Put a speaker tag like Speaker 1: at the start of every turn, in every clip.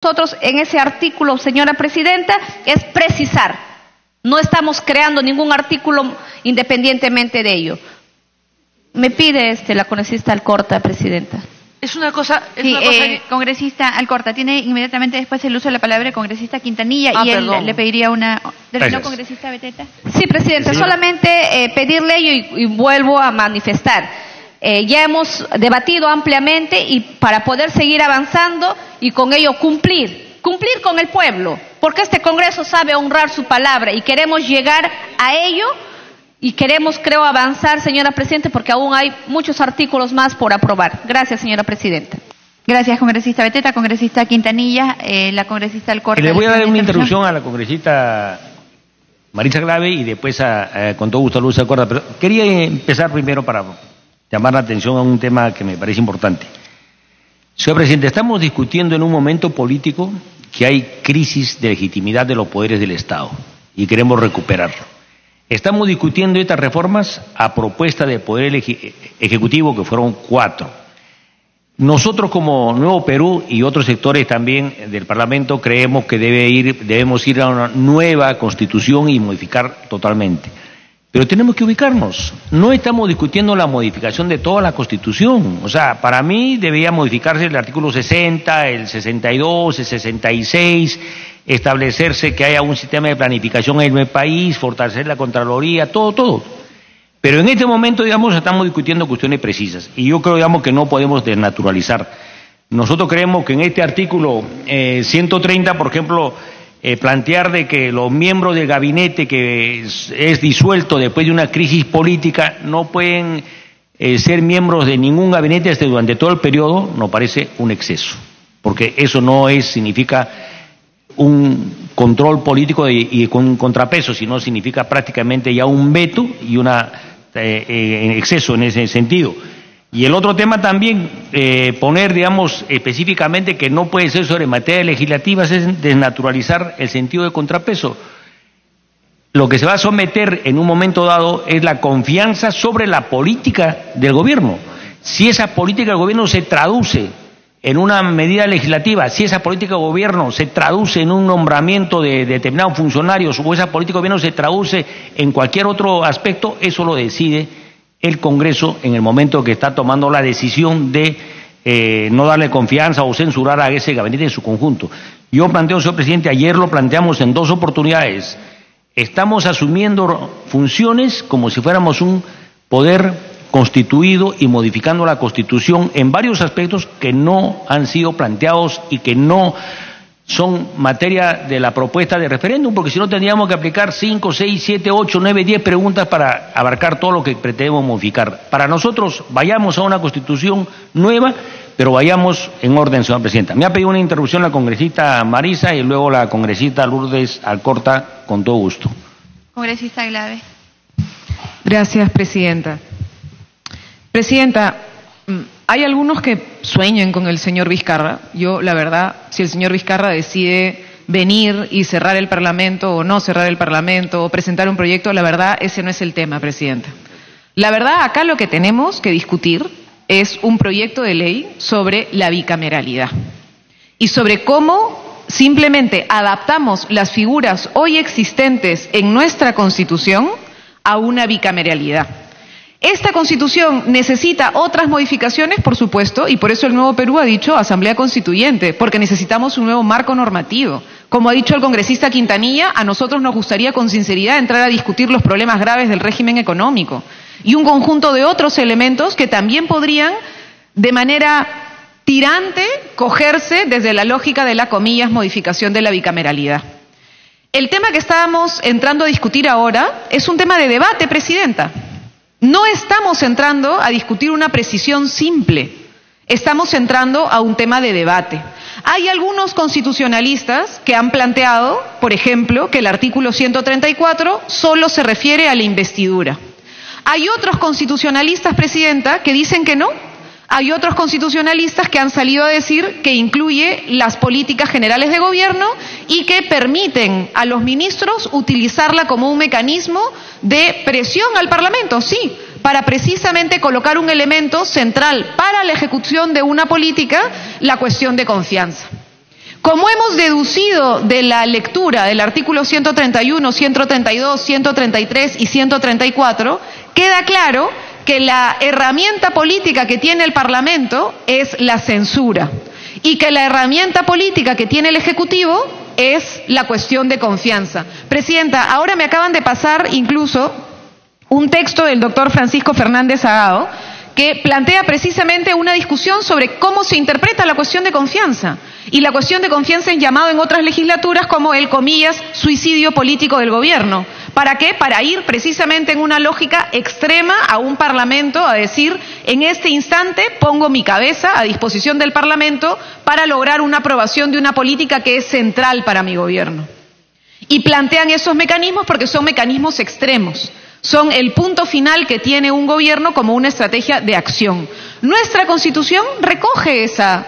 Speaker 1: Nosotros en ese artículo, señora presidenta, es precisar. No estamos creando ningún artículo independientemente de ello. Me pide la congresista Alcorta, presidenta.
Speaker 2: Congresista Alcorta, tiene inmediatamente después el uso de la palabra el congresista Quintanilla él le pediría una... ¿Terminó, congresista Beteta?
Speaker 1: Sí, presidenta, solamente pedirle ello y vuelvo a manifestar. Ya hemos debatido ampliamente y para poder seguir avanzando y con ello cumplir con el pueblo, porque este Congreso sabe honrar su palabra y queremos llegar a ello y queremos, creo, avanzar, señora presidenta, porque aún hay muchos artículos más por aprobar. Gracias, señora presidenta.
Speaker 2: Gracias, congresista Beteta. Congresista Quintanilla, la congresista Alcorta.
Speaker 3: Le voy a dar una introducción a la congresista Marisa Glave y después con todo gusto a Luz Alcorta, pero quería empezar primero para llamar la atención a un tema que me parece importante. Señor presidente, estamos discutiendo en un momento político que hay crisis de legitimidad de los poderes del Estado y queremos recuperarlo. Estamos discutiendo estas reformas a propuesta del Poder Ejecutivo, que fueron 4. Nosotros como Nuevo Perú y otros sectores también del Parlamento creemos que debemos ir a una nueva Constitución y modificar totalmente. Pero tenemos que ubicarnos. No estamos discutiendo la modificación de toda la Constitución. O sea, para mí debería modificarse el artículo 60, el 62, el 66, establecerse que haya un sistema de planificación en el país, fortalecer la Contraloría, todo. Pero en este momento, digamos, estamos discutiendo cuestiones precisas. Y yo creo, digamos, que no podemos desnaturalizar. Nosotros creemos que en este artículo 130, por ejemplo, plantear de que los miembros del gabinete que es disuelto después de una crisis política no pueden ser miembros de ningún gabinete durante todo el periodo, nos parece un exceso, porque eso no significa un control político y con un contrapeso, sino significa prácticamente ya un veto y en exceso en ese sentido. Y el otro tema también, poner, digamos, específicamente que no puede ser sobre materia legislativa, es desnaturalizar el sentido de contrapeso. Lo que se va a someter en un momento dado es la confianza sobre la política del gobierno. Si esa política del gobierno se traduce en una medida legislativa, si esa política de gobierno se traduce en un nombramiento de determinados funcionarios o esa política de gobierno se traduce en cualquier otro aspecto, eso lo decide el Congreso en el momento que está tomando la decisión de no darle confianza o censurar a ese gabinete en su conjunto. Yo planteo, señor presidente, ayer lo planteamos en 2 oportunidades. Estamos asumiendo funciones como si fuéramos un poder constituido y modificando la Constitución en varios aspectos que no han sido planteados y que no son materia de la propuesta de referéndum, porque si no tendríamos que aplicar 5, 6, 7, 8, 9, 10 preguntas para abarcar todo lo que pretendemos modificar. Para nosotros, vayamos a una Constitución nueva, pero vayamos en orden, señora presidenta. Me ha pedido una interrupción la congresista Marisa y luego la congresista Lourdes Alcorta, con todo gusto.
Speaker 2: Congresista Glave.
Speaker 4: Gracias, presidenta. Presidenta, hay algunos que sueñan con el señor Vizcarra. Yo, la verdad, si el señor Vizcarra decide venir y cerrar el Parlamento o no cerrar el Parlamento o presentar un proyecto, la verdad, ese no es el tema, presidenta. La verdad, acá lo que tenemos que discutir es un proyecto de ley sobre la bicameralidad y sobre cómo simplemente adaptamos las figuras hoy existentes en nuestra Constitución a una bicameralidad. Esta Constitución necesita otras modificaciones, por supuesto, y por eso el Nuevo Perú ha dicho Asamblea Constituyente, porque necesitamos un nuevo marco normativo. Como ha dicho el congresista Quintanilla, a nosotros nos gustaría con sinceridad entrar a discutir los problemas graves del régimen económico y un conjunto de otros elementos que también podrían, de manera tirante, cogerse desde la lógica de la, comillas, modificación de la bicameralidad. El tema que estábamos entrando a discutir ahora es un tema de debate, presidenta. No estamos entrando a discutir una precisión simple, estamos entrando a un tema de debate. Hay algunos constitucionalistas que han planteado, por ejemplo, que el artículo 134 solo se refiere a la investidura. Hay otros constitucionalistas, presidenta, que dicen que no. Hay otros constitucionalistas que han salido a decir que incluye las políticas generales de gobierno y que permiten a los ministros utilizarla como un mecanismo de presión al Parlamento, sí, para precisamente colocar un elemento central para la ejecución de una política, la cuestión de confianza. Como hemos deducido de la lectura del artículo 131, 132, 133 y 134, queda claro que la herramienta política que tiene el Parlamento es la censura y que la herramienta política que tiene el Ejecutivo es la cuestión de confianza. Presidenta, ahora me acaban de pasar incluso un texto del doctor Francisco Fernández Agado que plantea precisamente una discusión sobre cómo se interpreta la cuestión de confianza. Y la cuestión de confianza es llamado en otras legislaturas como el, comillas, suicidio político del gobierno. ¿Para qué? Para ir precisamente en una lógica extrema a un Parlamento a decir, en este instante pongo mi cabeza a disposición del Parlamento para lograr una aprobación de una política que es central para mi gobierno. Y plantean esos mecanismos porque son mecanismos extremos. Son el punto final que tiene un gobierno como una estrategia de acción. Nuestra Constitución recoge esa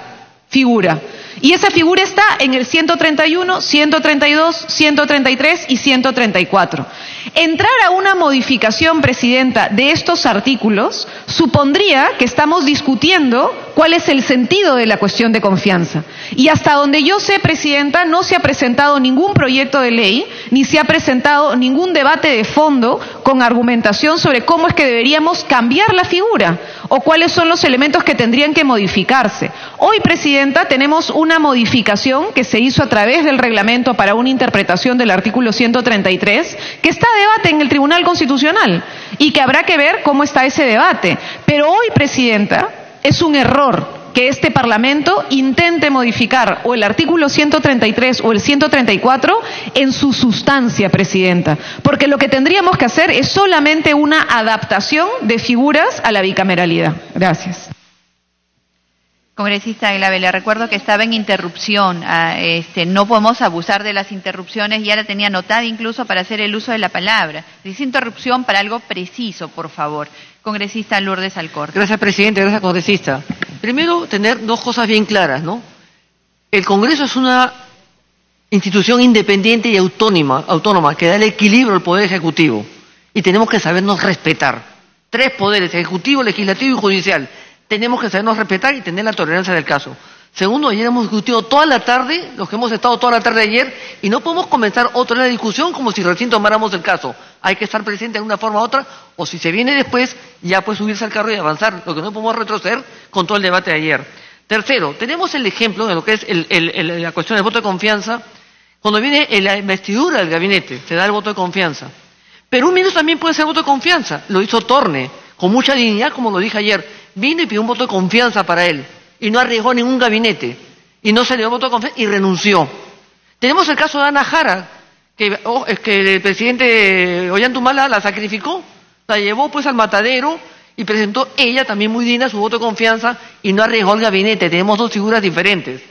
Speaker 4: figura. Y esa figura está en el 131, 132, 133 y 134. Entrar a una modificación, Presidenta, de estos artículos supondría que estamos discutiendo cuál es el sentido de la cuestión de confianza. Y hasta donde yo sé, Presidenta, no se ha presentado ningún proyecto de ley, ni se ha presentado ningún debate de fondo con argumentación sobre cómo es que deberíamos cambiar la figura o cuáles son los elementos que tendrían que modificarse. Hoy, Presidenta, tenemos una modificación que se hizo a través del reglamento para una interpretación del artículo 133, que está a debate en el Tribunal Constitucional y que habrá que ver cómo está ese debate. Pero hoy, Presidenta, es un error que este Parlamento intente modificar o el artículo 133 o el 134 en su sustancia, Presidenta, porque lo que tendríamos que hacer es solamente una adaptación de figuras a la bicameralidad. Gracias.
Speaker 2: Congresista Glave, le recuerdo que estaba en interrupción. No podemos abusar de las interrupciones y ahora tenía anotada incluso para hacer el uso de la palabra. Dice interrupción para algo preciso, por favor. Congresista Lourdes Alcorta.
Speaker 5: Gracias, presidente. Gracias, congresista. Primero, tener dos cosas bien claras, ¿no? El Congreso es una institución independiente y autónoma que da el equilibrio al Poder Ejecutivo. Y tenemos que sabernos respetar. Tres poderes, Ejecutivo, Legislativo y Judicial. Tenemos que sabernos respetar y tener la tolerancia del caso. Segundo, ayer hemos discutido toda la tarde, los que hemos estado toda la tarde ayer, y no podemos comenzar otra vez la discusión como si recién tomáramos el caso. Hay que estar presente de una forma u otra, o si se viene después, ya puede subirse al carro y avanzar, lo que no podemos retroceder con todo el debate de ayer. Tercero, tenemos el ejemplo de lo que es la cuestión del voto de confianza. Cuando viene la investidura del gabinete, se da el voto de confianza. Pero un ministro también puede hacer voto de confianza. Lo hizo Torne, con mucha dignidad, como lo dije ayer. Vino y pidió un voto de confianza para él. Y no arriesgó ningún gabinete. Y no se le dio voto de confianza y renunció. Tenemos el caso de Ana Jara, que el presidente Ollantumala la sacrificó. La llevó pues al matadero y presentó ella también muy digna su voto de confianza y no arriesgó el gabinete. Tenemos dos figuras diferentes.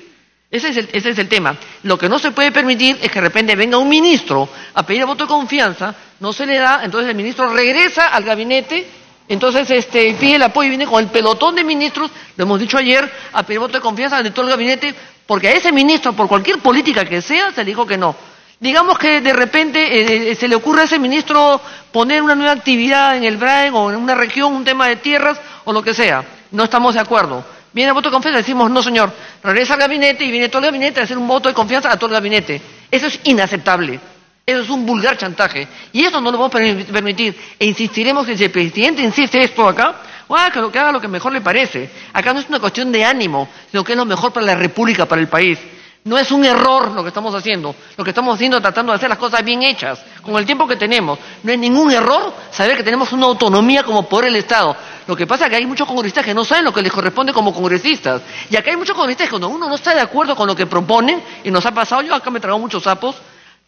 Speaker 5: Ese es el tema. Lo que no se puede permitir es que de repente venga un ministro a pedir el voto de confianza, no se le da, entonces el ministro regresa al gabinete, entonces pide el apoyo y viene con el pelotón de ministros, lo hemos dicho ayer, a pedir voto de confianza de todo el gabinete, porque a ese ministro, por cualquier política que sea, se le dijo que no. Digamos que de repente se le ocurre a ese ministro poner una nueva actividad en el Braen o en una región, un tema de tierras o lo que sea. No estamos de acuerdo. Viene el voto de confianza y decimos, no señor, regresa al gabinete y viene todo el gabinete a hacer un voto de confianza a todo el gabinete. Eso es inaceptable. Eso es un vulgar chantaje. Y eso no lo podemos permitir. E insistiremos que si el presidente insiste esto acá, que haga lo que mejor le parece. Acá no es una cuestión de ánimo, sino que es lo mejor para la República, para el país. No es un error lo que estamos haciendo. Lo que estamos haciendo es tratando de hacer las cosas bien hechas, con el tiempo que tenemos. No es ningún error saber que tenemos una autonomía como poder del Estado. Lo que pasa es que hay muchos congresistas que no saben lo que les corresponde como congresistas. Y acá hay muchos congresistas que cuando uno no está de acuerdo con lo que proponen, y nos ha pasado, yo acá me he tragado muchos sapos,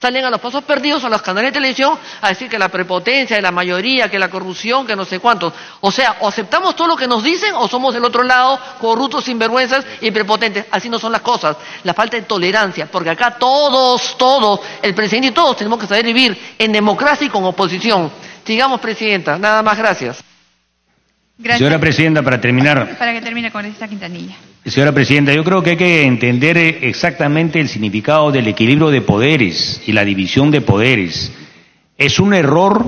Speaker 5: salen a los pasos perdidos a los canales de televisión a decir que la prepotencia de la mayoría, que la corrupción, que no sé cuántos. O sea, o aceptamos todo lo que nos dicen o somos del otro lado corruptos, sinvergüenzas y prepotentes. Así no son las cosas. La falta de tolerancia, porque acá todos, el presidente y todos tenemos que saber vivir en democracia y con oposición. Sigamos, presidenta. Nada más, gracias.
Speaker 2: Gracias.
Speaker 3: Señora presidenta, para terminar.
Speaker 2: Para que termine, congresista Quintanilla.
Speaker 3: Señora presidenta, yo creo que hay que entender exactamente el significado del equilibrio de poderes y la división de poderes. Es un error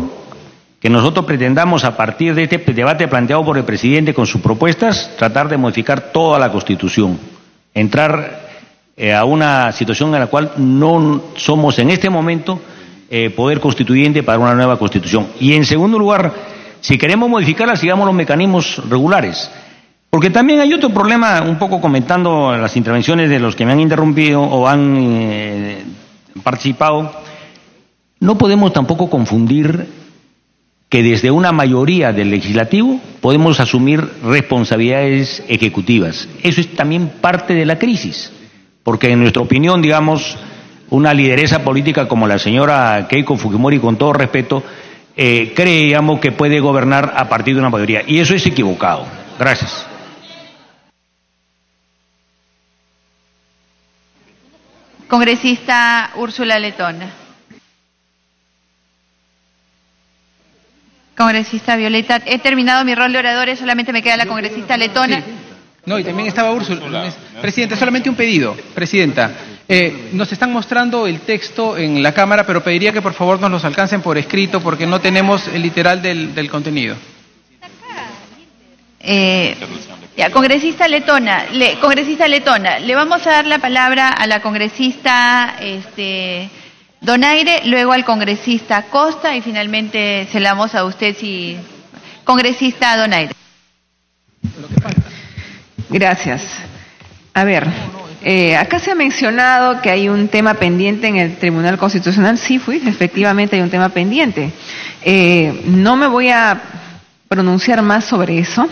Speaker 3: que nosotros pretendamos, a partir de este debate planteado por el presidente con sus propuestas, tratar de modificar toda la Constitución. Entrar a una situación en la cual no somos en este momento poder constituyente para una nueva constitución. Y en segundo lugar, si queremos modificarla, sigamos los mecanismos regulares. Porque también hay otro problema, un poco comentando las intervenciones de los que me han interrumpido o han participado. No podemos tampoco confundir que desde una mayoría del legislativo podemos asumir responsabilidades ejecutivas. Eso es también parte de la crisis, porque en nuestra opinión, digamos, una lideresa política como la señora Keiko Fujimori, con todo respeto, creíamos que puede gobernar a partir de una mayoría, y eso es equivocado. Gracias.
Speaker 2: Congresista Úrsula Letona. Congresista Violeta. He terminado mi rol de oradores, solamente me queda la congresista Letona.
Speaker 6: Sí. No, y también estaba Úrsula. Presidenta, solamente un pedido. Presidenta, nos están mostrando el texto en la Cámara, pero pediría que por favor nos los alcancen por escrito porque no tenemos el literal del contenido.
Speaker 2: Ya, congresista Letona, le vamos a dar la palabra a la congresista Donaire, luego al congresista Costa y finalmente se la damos a usted, si congresista Donaire.
Speaker 4: Gracias. A ver, acá se ha mencionado que hay un tema pendiente en el Tribunal Constitucional. Sí, efectivamente hay un tema pendiente. No me voy a pronunciar más sobre eso.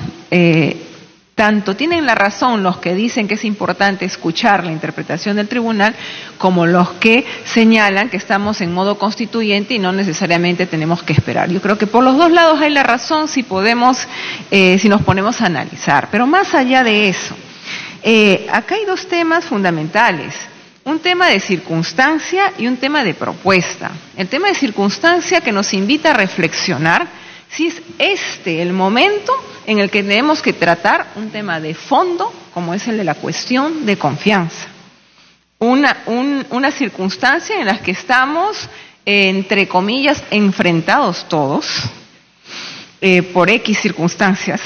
Speaker 4: Tanto tienen la razón los que dicen que es importante escuchar la interpretación del tribunal, como los que señalan que estamos en modo constituyente y no necesariamente tenemos que esperar. Yo creo que por los dos lados hay la razón si nos ponemos a analizar. Pero más allá de eso, acá hay dos temas fundamentales. Un tema de circunstancia y un tema de propuesta. El tema de circunstancia que nos invita a reflexionar si es el momento en el que tenemos que tratar un tema de fondo, como es el de la cuestión de confianza. Una circunstancia en la que estamos, entre comillas, enfrentados todos, por X circunstancias,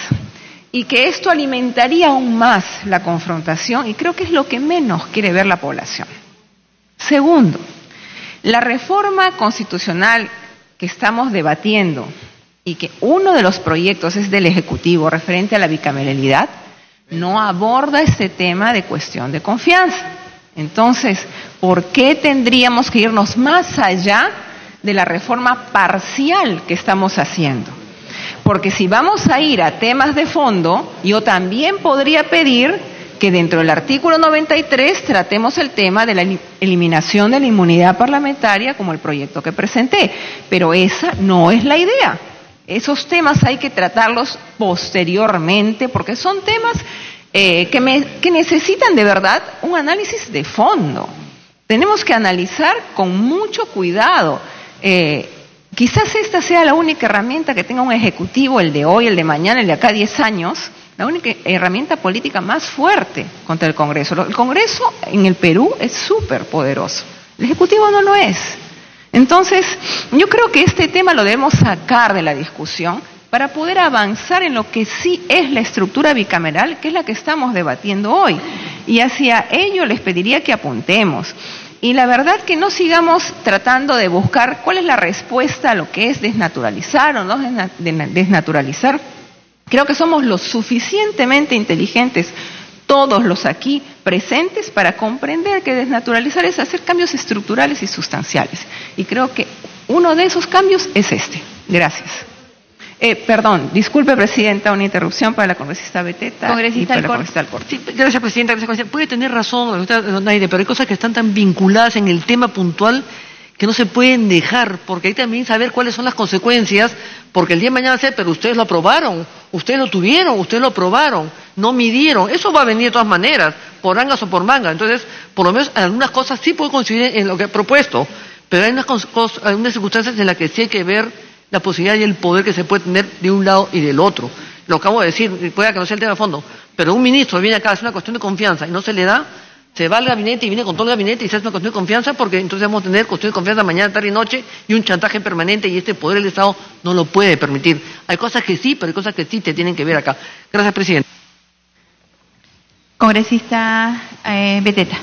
Speaker 4: y que esto alimentaría aún más la confrontación, y creo que es lo que menos quiere ver la población. Segundo, la reforma constitucional que estamos debatiendo, y que uno de los proyectos es del Ejecutivo referente a la bicameralidad, no aborda este tema de cuestión de confianza. Entonces, ¿por qué tendríamos que irnos más allá de la reforma parcial que estamos haciendo? Porque si vamos a ir a temas de fondo, yo también podría pedir que dentro del artículo 93 tratemos el tema de la eliminación de la inmunidad parlamentaria como el proyecto que presenté, pero esa no es la idea. Esos temas hay que tratarlos posteriormente porque son temas que necesitan de verdad un análisis de fondo. Tenemos que analizar con mucho cuidado. Quizás esta sea la única herramienta que tenga un ejecutivo, el de hoy, el de mañana, el de acá 10 años, la única herramienta política más fuerte contra el Congreso. El Congreso en el Perú es súper poderoso, el Ejecutivo no lo es. Entonces, yo creo que este tema lo debemos sacar de la discusión para poder avanzar en lo que sí es la estructura bicameral, que es la que estamos debatiendo hoy. Y hacia ello les pediría que apuntemos. Y la verdad que no sigamos tratando de buscar cuál es la respuesta a lo que es desnaturalizar o no desnaturalizar. Creo que somos lo suficientemente inteligentes, todos los aquí presentes, para comprender que desnaturalizar es hacer cambios estructurales y sustanciales. Y creo que uno de esos cambios es este. Gracias. Perdón, disculpe, Presidenta, una interrupción para la congresista Beteta y para la congresista Alcorta.
Speaker 5: Sí, gracias, Presidenta. Puede tener razón, Donaire, pero hay cosas que están tan vinculadas en el tema puntual que no se pueden dejar, porque hay también saber cuáles son las consecuencias, porque el día de mañana va a ser, pero ustedes lo aprobaron, ustedes lo tuvieron, ustedes lo aprobaron, no midieron, eso va a venir de todas maneras, por angas o por mangas. Entonces, por lo menos algunas cosas sí puedo coincidir en lo que he propuesto, pero hay unas circunstancias en las que sí hay que ver la posibilidad y el poder que se puede tener de un lado y del otro. Lo acabo de decir, puede que no sea el tema de fondo, pero un ministro viene acá a hacer una cuestión de confianza y no se le da, se va al gabinete y viene con todo el gabinete y se hace una cuestión de confianza, porque entonces vamos a tener cuestión de confianza mañana, tarde y noche y un chantaje permanente, y este poder del Estado no lo puede permitir. Hay cosas que sí, pero hay cosas que sí te tienen que ver acá. Gracias, Presidente.
Speaker 2: Congresista Beteta.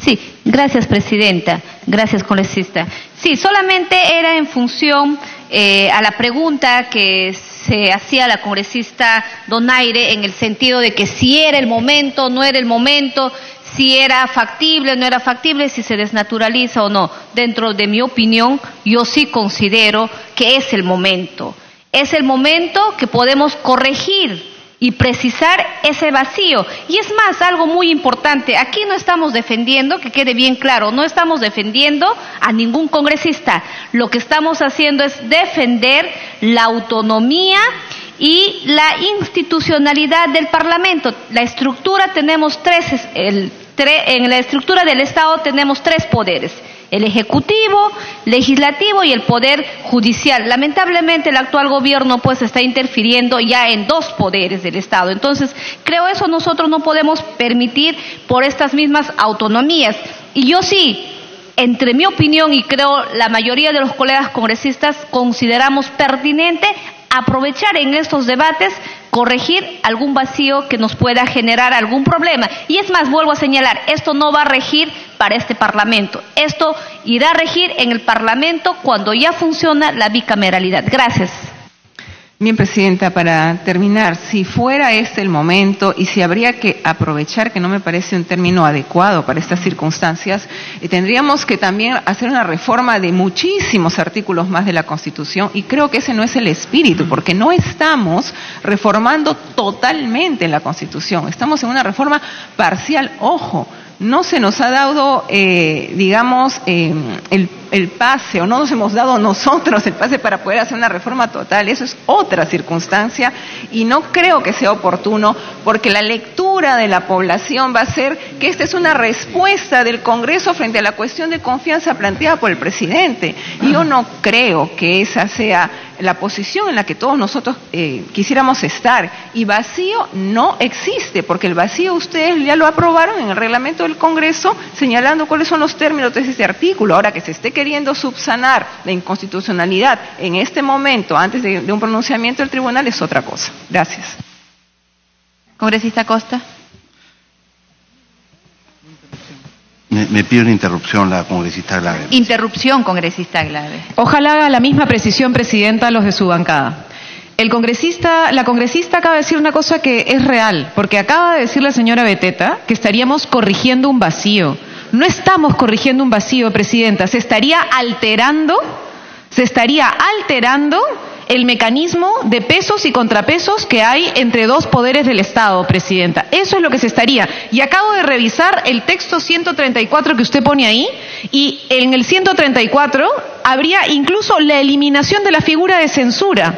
Speaker 1: Sí, gracias, presidenta. Gracias, congresista. Sí, solamente era en función a la pregunta que se hacía la congresista Donaire, en el sentido de que si era el momento, no era el momento, si era factible, no era factible, si se desnaturaliza o no. Dentro de mi opinión, yo sí considero que es el momento. Es el momento que podemos corregir y precisar ese vacío. Y es más, algo muy importante, aquí no estamos defendiendo, que quede bien claro, no estamos defendiendo a ningún congresista. Lo que estamos haciendo es defender la autonomía y la institucionalidad del Parlamento. La estructura tenemos en la estructura del Estado tenemos tres poderes: el Ejecutivo, Legislativo y el Poder Judicial. Lamentablemente el actual gobierno pues está interfiriendo ya en dos poderes del Estado. Entonces, creo eso nosotros no podemos permitir por estas mismas autonomías. Y yo sí, entre mi opinión y creo la mayoría de los colegas congresistas, consideramos pertinente aprovechar en estos debates, corregir algún vacío que nos pueda generar algún problema. Y es más, vuelvo a señalar, esto no va a regir para este Parlamento. Esto irá a regir en el Parlamento cuando ya funciona la bicameralidad. Gracias.
Speaker 4: Bien, presidenta, para terminar, si fuera este el momento y si habría que aprovechar, que no me parece un término adecuado para estas circunstancias, tendríamos que también hacer una reforma de muchísimos artículos más de la Constitución, y creo que ese no es el espíritu, porque no estamos reformando totalmente la Constitución, estamos en una reforma parcial. Ojo, no se nos ha dado, el pase, o no nos hemos dado nosotros el pase para poder hacer una reforma total. Eso es otra circunstancia y no creo que sea oportuno, porque la lectura de la población va a ser que esta es una respuesta del Congreso frente a la cuestión de confianza planteada por el presidente. Y yo no creo que esa sea la posición en la que todos nosotros quisiéramos estar. Y vacío no existe, porque el vacío ustedes ya lo aprobaron en el reglamento del Congreso, señalando cuáles son los términos de este artículo. Ahora, que se esté queriendo subsanar la inconstitucionalidad en este momento, antes de un pronunciamiento del tribunal, es otra cosa. Gracias.
Speaker 2: Congresista Costa.
Speaker 7: Me pide una interrupción la congresista Glave.
Speaker 2: Interrupción, congresista Glave.
Speaker 4: Ojalá haga la misma precisión, presidenta, a los de su bancada. La congresista acaba de decir una cosa que es real, porque acaba de decir la señora Beteta que estaríamos corrigiendo un vacío. No estamos corrigiendo un vacío, presidenta, se estaría alterando el mecanismo de pesos y contrapesos que hay entre dos poderes del Estado, presidenta. Eso es lo que se estaría. Y acabo de revisar el texto 134 que usted pone ahí, y en el 134 habría incluso la eliminación de la figura de censura.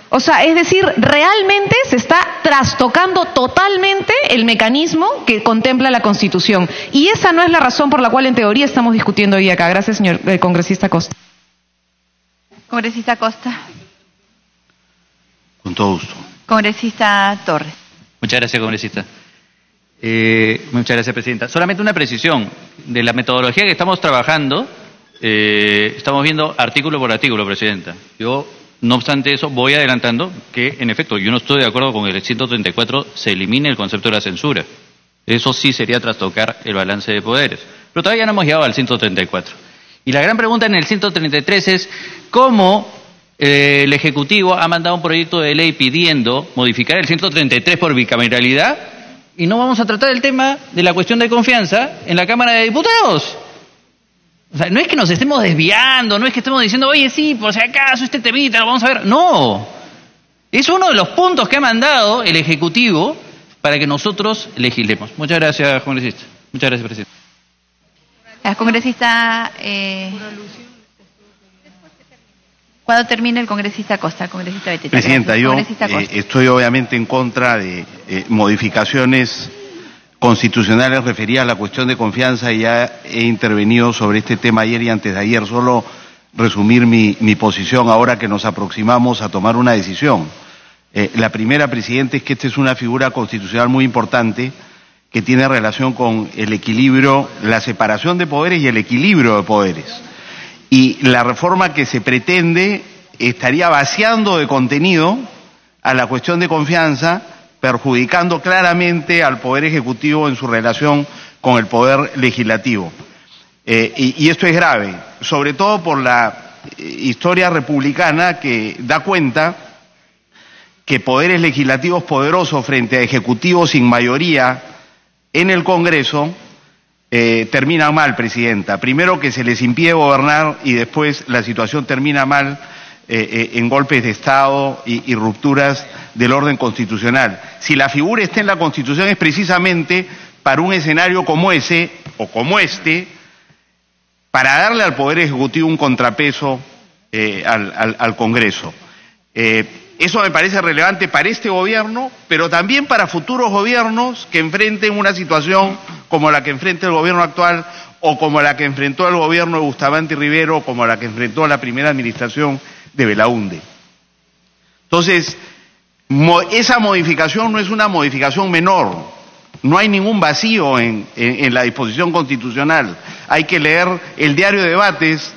Speaker 4: O sea, es decir, realmente se está trastocando totalmente el mecanismo que contempla la Constitución. Y esa no es la razón por la cual en teoría estamos discutiendo hoy acá. Gracias, señor congresista Costa.
Speaker 2: Congresista Costa.
Speaker 7: Con todo gusto.
Speaker 2: Congresista Torres.
Speaker 8: Muchas gracias, congresista. Muchas gracias, presidenta. Solamente una precisión. De la metodología que estamos trabajando, estamos viendo artículo por artículo, presidenta. Yo, no obstante eso, voy adelantando que, en efecto, yo no estoy de acuerdo con el 134, se elimine el concepto de la censura. Eso sí sería trastocar el balance de poderes. Pero todavía no hemos llegado al 134. Y la gran pregunta en el 133 es, ¿cómo el Ejecutivo ha mandado un proyecto de ley pidiendo modificar el 133 por bicameralidad y no vamos a tratar el tema de la cuestión de confianza en la Cámara de Diputados? O sea, no es que nos estemos desviando, no es que estemos diciendo, oye, sí, por si acaso este temita lo vamos a ver. No, es uno de los puntos que ha mandado el Ejecutivo para que nosotros legislemos. Muchas gracias, congresista. Muchas gracias, presidente.
Speaker 2: La congresista... Cuando termine el congresista Costa, congresista Beteta.
Speaker 7: Presidenta,
Speaker 2: gracias.
Speaker 7: yo estoy obviamente en contra de modificaciones constitucionales referidas a la cuestión de confianza, y ya he intervenido sobre este tema ayer y antes de ayer. Solo resumir mi posición ahora que nos aproximamos a tomar una decisión. La primera, presidente, es que esta es una figura constitucional muy importante que tiene relación con el equilibrio, la separación de poderes y el equilibrio de poderes. Y la reforma que se pretende estaría vaciando de contenido a la cuestión de confianza, perjudicando claramente al Poder Ejecutivo en su relación con el Poder Legislativo. Y esto es grave, sobre todo por la historia republicana que da cuenta que poderes legislativos poderosos frente a ejecutivos sin mayoría en el Congreso terminan mal, Presidenta. Primero que se les impide gobernar y después la situación termina mal en golpes de Estado y rupturas del orden constitucional. Si la figura está en la Constitución es precisamente para un escenario como ese o como este, para darle al Poder Ejecutivo un contrapeso al Congreso. Eso me parece relevante para este gobierno, pero también para futuros gobiernos que enfrenten una situación como la que enfrenta el gobierno actual o como la que enfrentó el gobierno de Bustamante y Rivero o como la que enfrentó la primera administración de Belaúnde. Entonces, esa modificación no es una modificación menor, no hay ningún vacío en la disposición constitucional. Hay que leer el diario de debates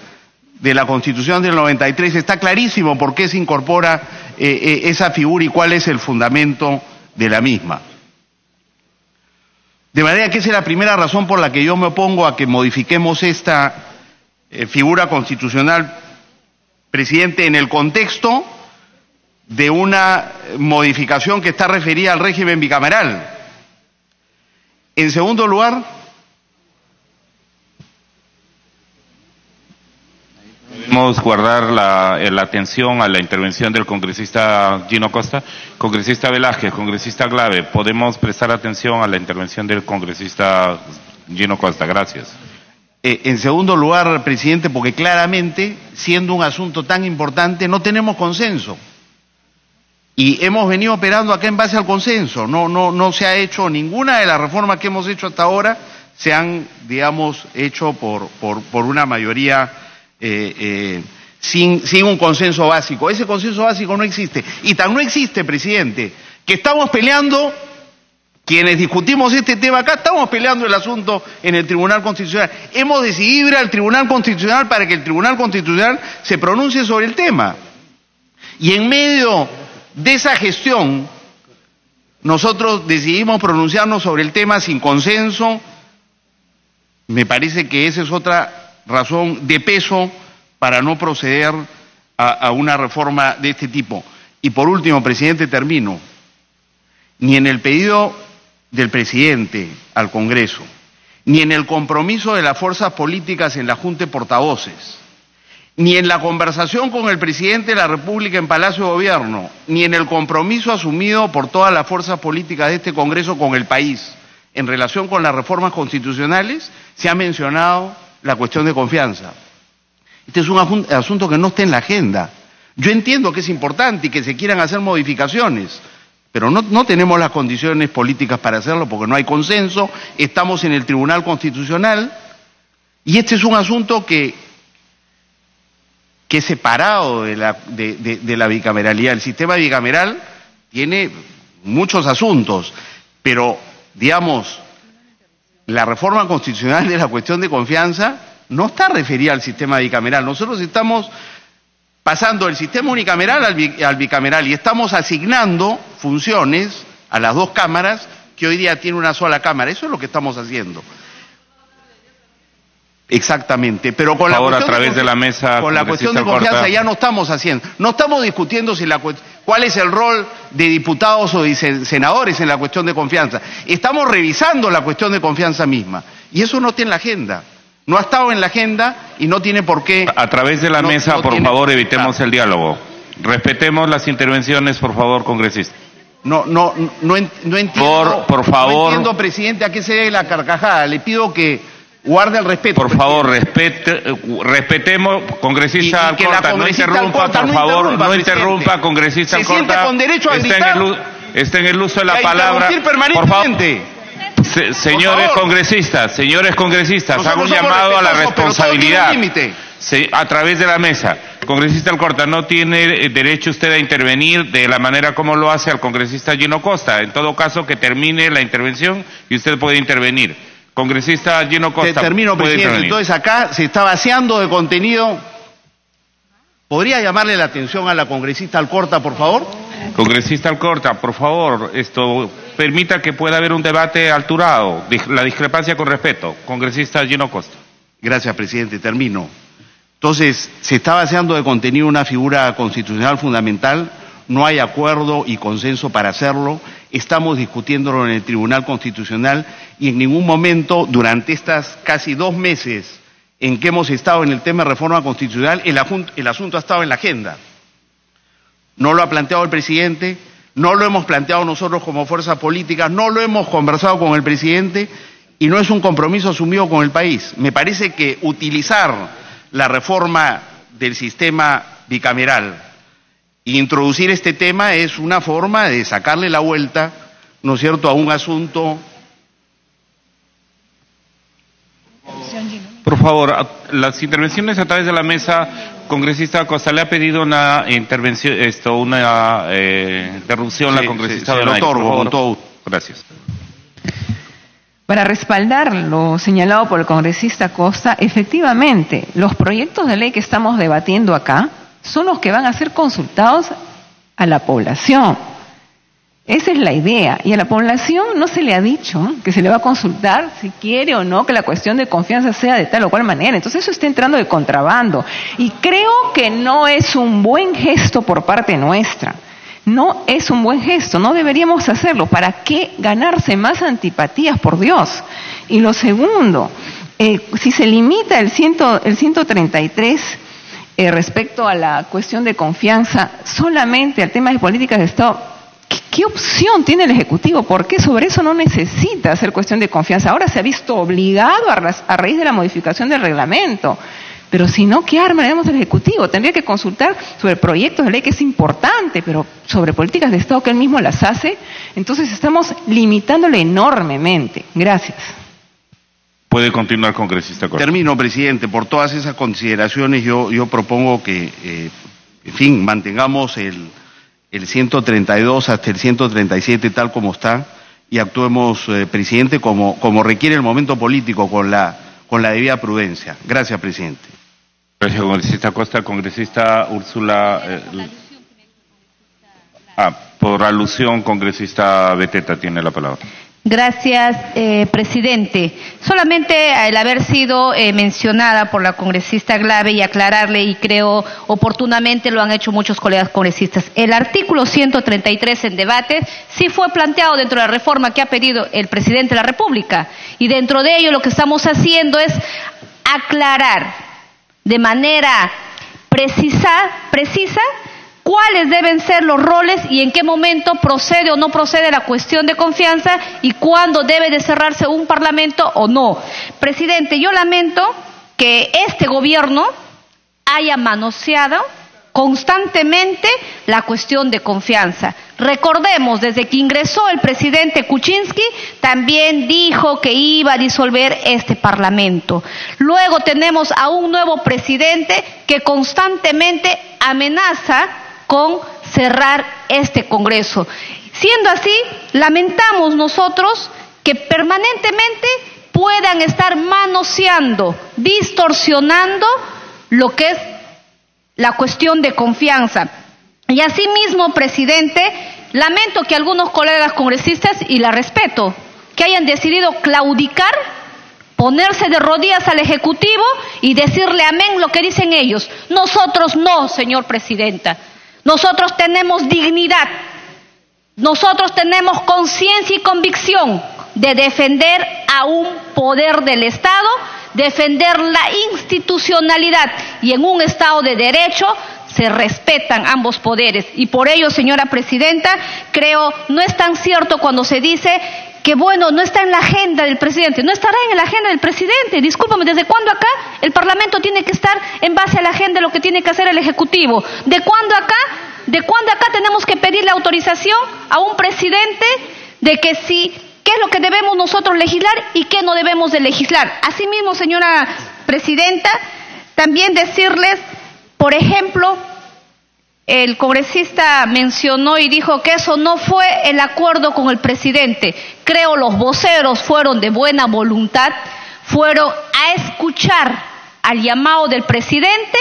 Speaker 7: de la Constitución del 93, está clarísimo por qué se incorpora esa figura y cuál es el fundamento de la misma. De manera que esa es la primera razón por la que yo me opongo a que modifiquemos esta figura constitucional, Presidente, en el contexto de una modificación que está referida al régimen bicameral. En segundo lugar,
Speaker 9: debemos guardar la atención a la intervención del congresista Gino Costa. Congresista Velázquez, congresista Glave, podemos prestar atención a la intervención del congresista Gino Costa. Gracias.
Speaker 7: En segundo lugar, Presidente, porque claramente, siendo un asunto tan importante, no tenemos consenso. Y hemos venido operando acá en base al consenso. No se ha hecho ninguna de las reformas que hemos hecho hasta ahora, se han, digamos, hecho por una mayoría sin un consenso básico. Ese consenso básico no existe. Y tan no existe, Presidente, que estamos peleando, quienes discutimos este tema acá, estamos peleando el asunto en el Tribunal Constitucional. Hemos decidido ir al Tribunal Constitucional para que el Tribunal Constitucional se pronuncie sobre el tema. Y en medio de esa gestión, nosotros decidimos pronunciarnos sobre el tema sin consenso. Me parece que esa es otra razón de peso para no proceder a una reforma de este tipo. Y por último, Presidente, termino. Ni en el pedido del Presidente al Congreso, ni en el compromiso de las fuerzas políticas en la Junta de Portavoces, ni en la conversación con el Presidente de la República en Palacio de Gobierno, ni en el compromiso asumido por todas las fuerzas políticas de este Congreso con el país en relación con las reformas constitucionales, se ha mencionado la cuestión de confianza. Este es un asunto que no está en la agenda. Yo entiendo que es importante y que se quieran hacer modificaciones, pero no tenemos las condiciones políticas para hacerlo porque no hay consenso, estamos en el Tribunal Constitucional y este es un asunto que es separado de la bicameralidad. El sistema bicameral tiene muchos asuntos, pero, digamos, la reforma constitucional de la cuestión de confianza no está referida al sistema bicameral. Nosotros estamos pasando del sistema unicameral al bicameral y estamos asignando funciones a las dos cámaras que hoy día tiene una sola cámara. Eso es lo que estamos haciendo. Exactamente, pero con la cuestión de confianza ya no estamos haciendo. No estamos discutiendo cuál es el rol de diputados o de senadores en la cuestión de confianza. Estamos revisando la cuestión de confianza misma. Y eso no está en la agenda. No ha estado en la agenda y no tiene por qué.
Speaker 9: A través de la mesa, por favor, evitemos el diálogo. Respetemos las intervenciones, por favor, congresista.
Speaker 7: No entiendo.
Speaker 9: Por favor.
Speaker 7: No entiendo, Presidente, a qué se debe la carcajada. Le pido que guarde el respeto.
Speaker 9: Por favor, respetemos, congresista Alcorta, no interrumpa, por favor, no interrumpa, congresista Alcorta.
Speaker 7: Se siente con derecho a gritar.
Speaker 9: Está en el uso de la palabra.
Speaker 7: Por favor.
Speaker 9: Señores congresistas, hago un llamado a la responsabilidad. A través de la mesa. Congresista Alcorta, no tiene derecho usted a intervenir de la manera como lo hace al congresista Gino Costa. En todo caso, que termine la intervención y usted puede intervenir. Congresista Gino Costa.
Speaker 7: Termino, Presidente. Entonces acá se está vaciando de contenido. ¿Podría llamarle la atención a la congresista Alcorta, por favor?
Speaker 9: Congresista Alcorta, por favor, permita que pueda haber un debate alturado, la discrepancia con respeto. Congresista Gino Costa.
Speaker 7: Gracias, presidente. Termino. Entonces, se está vaciando de contenido una figura constitucional fundamental, no hay acuerdo y consenso para hacerlo, estamos discutiéndolo en el Tribunal Constitucional y en ningún momento durante estas casi 2 meses en que hemos estado en el tema de reforma constitucional, el asunto ha estado en la agenda. No lo ha planteado el presidente, no lo hemos planteado nosotros como fuerzas políticas, no lo hemos conversado con el presidente y no es un compromiso asumido con el país. Me parece que utilizar la reforma del sistema bicameral e introducir este tema es una forma de sacarle la vuelta, ¿no es cierto?, a un asunto.
Speaker 9: Por favor, las intervenciones a través de la mesa, congresista Costa, le ha pedido una intervención, una interrupción la congresista
Speaker 7: se lo otorgo, con todo.
Speaker 9: Gracias.
Speaker 10: Para respaldar lo señalado por el congresista Costa, efectivamente, los proyectos de ley que estamos debatiendo acá son los que van a ser consultados a la población. Esa es la idea. Y a la población no se le ha dicho que se le va a consultar si quiere o no que la cuestión de confianza sea de tal o cual manera. Entonces eso está entrando de contrabando. Y creo que no es un buen gesto por parte nuestra. No es un buen gesto, no deberíamos hacerlo. ¿Para qué ganarse más antipatías, por Dios? Y lo segundo, si se limita el 133 respecto a la cuestión de confianza solamente al tema de políticas de Estado, ¿qué opción tiene el Ejecutivo? ¿Por qué sobre eso no necesita hacer cuestión de confianza? Ahora se ha visto obligado a raíz de la modificación del reglamento. Pero si no, ¿qué arma le damos al Ejecutivo? Tendría que consultar sobre proyectos de ley, que es importante, pero sobre políticas de Estado que él mismo las hace. Entonces estamos limitándole enormemente. Gracias.
Speaker 9: Puede continuar, congresista Costa.
Speaker 7: Termino, presidente. Por todas esas consideraciones, yo propongo que, en fin, mantengamos el 132 hasta el 137 tal como está y actuemos, presidente, como requiere el momento político, con la debida prudencia. Gracias, presidente.
Speaker 9: Gracias, congresista Costa. Congresista Úrsula. Por alusión, congresista Beteta tiene la palabra.
Speaker 1: Gracias, presidente. Solamente el haber sido mencionada por la congresista Glave y aclararle, y creo oportunamente lo han hecho muchos colegas congresistas. El artículo 133 en debate sí fue planteado dentro de la reforma que ha pedido el presidente de la República, y dentro de ello lo que estamos haciendo es aclarar de manera precisa cuáles deben ser los roles y en qué momento procede o no procede la cuestión de confianza y cuándo debe de cerrarse un parlamento o no. Presidente, yo lamento que este gobierno haya manoseado constantemente la cuestión de confianza. Recordemos, desde que ingresó el presidente Kuczynski, también dijo que iba a disolver este parlamento. Luego tenemos a un nuevo presidente que constantemente amenaza con cerrar este Congreso. Siendo así, lamentamos nosotros que permanentemente puedan estar manoseando, distorsionando lo que es la cuestión de confianza. Y asimismo, presidente, lamento que algunos colegas congresistas, y la respeto, que hayan decidido claudicar, ponerse de rodillas al Ejecutivo y decirle amén lo que dicen ellos. Nosotros no, señor presidenta. Nosotros tenemos dignidad, nosotros tenemos conciencia y convicción de defender a un poder del Estado, defender la institucionalidad, y en un Estado de Derecho se respetan ambos poderes. Y por ello, señora presidenta, creo no es tan cierto cuando se dice que bueno, no está en la agenda del presidente. No estará en la agenda del presidente. Discúlpame, ¿desde cuándo acá el Parlamento tiene que estar en base a la agenda de lo que tiene que hacer el Ejecutivo? ¿De cuándo acá tenemos que pedirle autorización a un presidente de que sí, qué es lo que debemos nosotros legislar y qué no debemos de legislar? Asimismo, señora presidenta, también decirles, por ejemplo, el congresista mencionó y dijo que eso no fue el acuerdo con el presidente. Creo los voceros fueron de buena voluntad, fueron a escuchar al llamado del presidente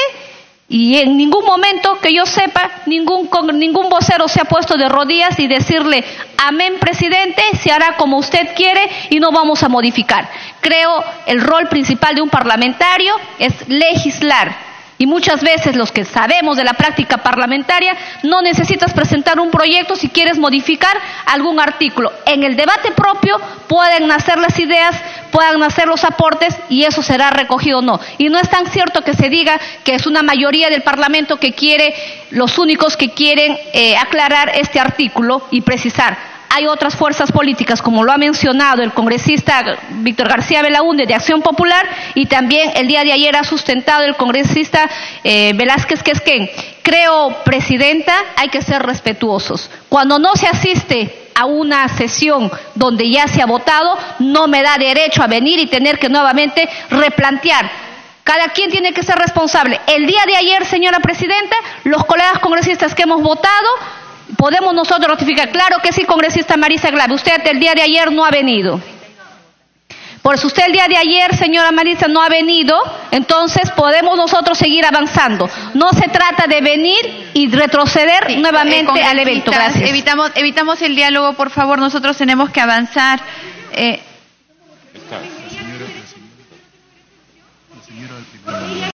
Speaker 1: Y en ningún momento que yo sepa, ningún vocero se ha puesto de rodillas y decirle, amén, presidente, se hará como usted quiere y no vamos a modificar. Creo el rol principal de un parlamentario es legislar. Y muchas veces los que sabemos de la práctica parlamentaria, no necesitas presentar un proyecto si quieres modificar algún artículo. En el debate propio pueden nacer las ideas, puedan nacer los aportes y eso será recogido o no. Y no es tan cierto que se diga que es una mayoría del Parlamento que quiere, los únicos que quieren aclarar este artículo y precisar. Hay otras fuerzas políticas, como lo ha mencionado el congresista Víctor García Belaúnde de Acción Popular, y también el día de ayer ha sustentado el congresista Velázquez Quesquén. Creo, presidenta, hay que ser respetuosos. Cuando no se asiste a una sesión donde ya se ha votado, no me da derecho a venir y tener que nuevamente replantear. Cada quien tiene que ser responsable. El día de ayer, señora presidenta, los colegas congresistas que hemos votado, ¿podemos nosotros ratificar? Claro que sí, congresista Marisa Glave. Usted el día de ayer no ha venido. Por eso usted el día de ayer, señora Marisa, no ha venido, entonces podemos nosotros seguir avanzando. No se trata de venir y retroceder nuevamente al evento. Gracias.
Speaker 2: Evitamos el diálogo, por favor. Nosotros tenemos que avanzar.
Speaker 11: La señora del primer